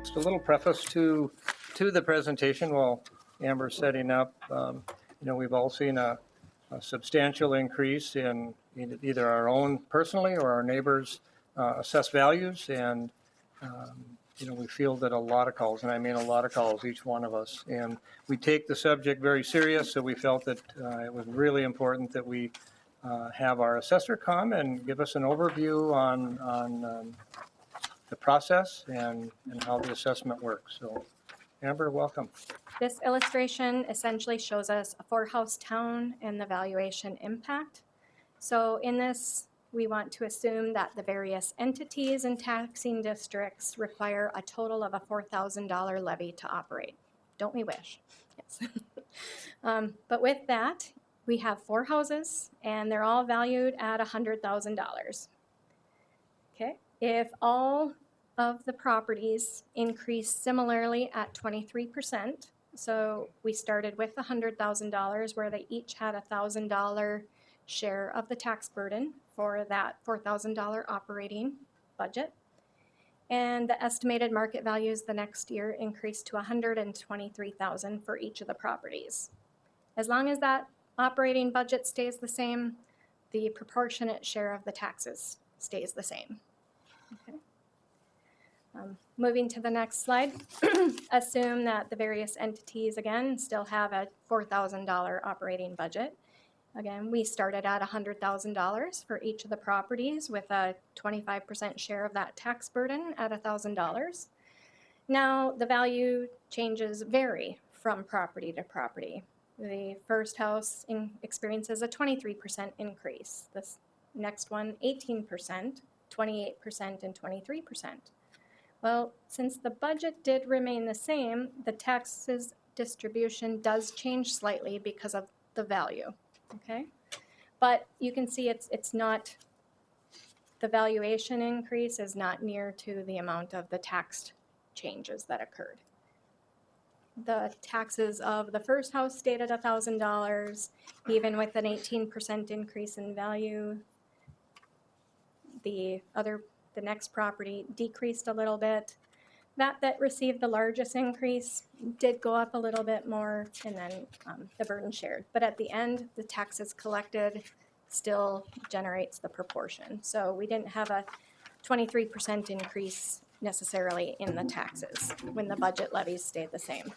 Just a little preface to the presentation while Amber's setting up. We've all seen a substantial increase in either our own personally or our neighbors' assessed values, and we fielded a lot of calls, and I mean a lot of calls, each one of us. And we take the subject very serious, so we felt that it was really important that we have our assessor come and give us an overview on the process and how the assessment works. So, Amber, welcome. This illustration essentially shows us a 4-house town and the valuation impact. So in this, we want to assume that the various entities and taxing districts require a total of a $4,000 levy to operate. Don't we wish? Yes. But with that, we have 4 houses and they're all valued at $100,000. Okay, if all of the properties increase similarly at 23%, so we started with $100,000 where they each had a $1,000 share of the tax burden for that $4,000 operating budget. And the estimated market values the next year increased to $123,000 for each of the properties. As long as that operating budget stays the same, the proportionate share of the taxes stays the same. Okay. Moving to the next slide, assume that the various entities, again, still have a $4,000 operating budget. Again, we started at $100,000 for each of the properties with a 25% share of that tax burden at $1,000. Now, the value changes vary from property to property. The first house experiences a 23% increase. This next one, 18%, 28%, and 23%. Well, since the budget did remain the same, the taxes distribution does change slightly because of the value, okay? But you can see it's not, the valuation increase is not near to the amount of the tax changes that occurred. The taxes of the first house stayed at $1,000, even with an 18% increase in value. The next property decreased a little bit. That received the largest increase did go up a little bit more, and then the burden shared. But at the end, the taxes collected still generates the proportion. So we didn't have a 23% increase necessarily in the taxes when the budget levies stayed the same.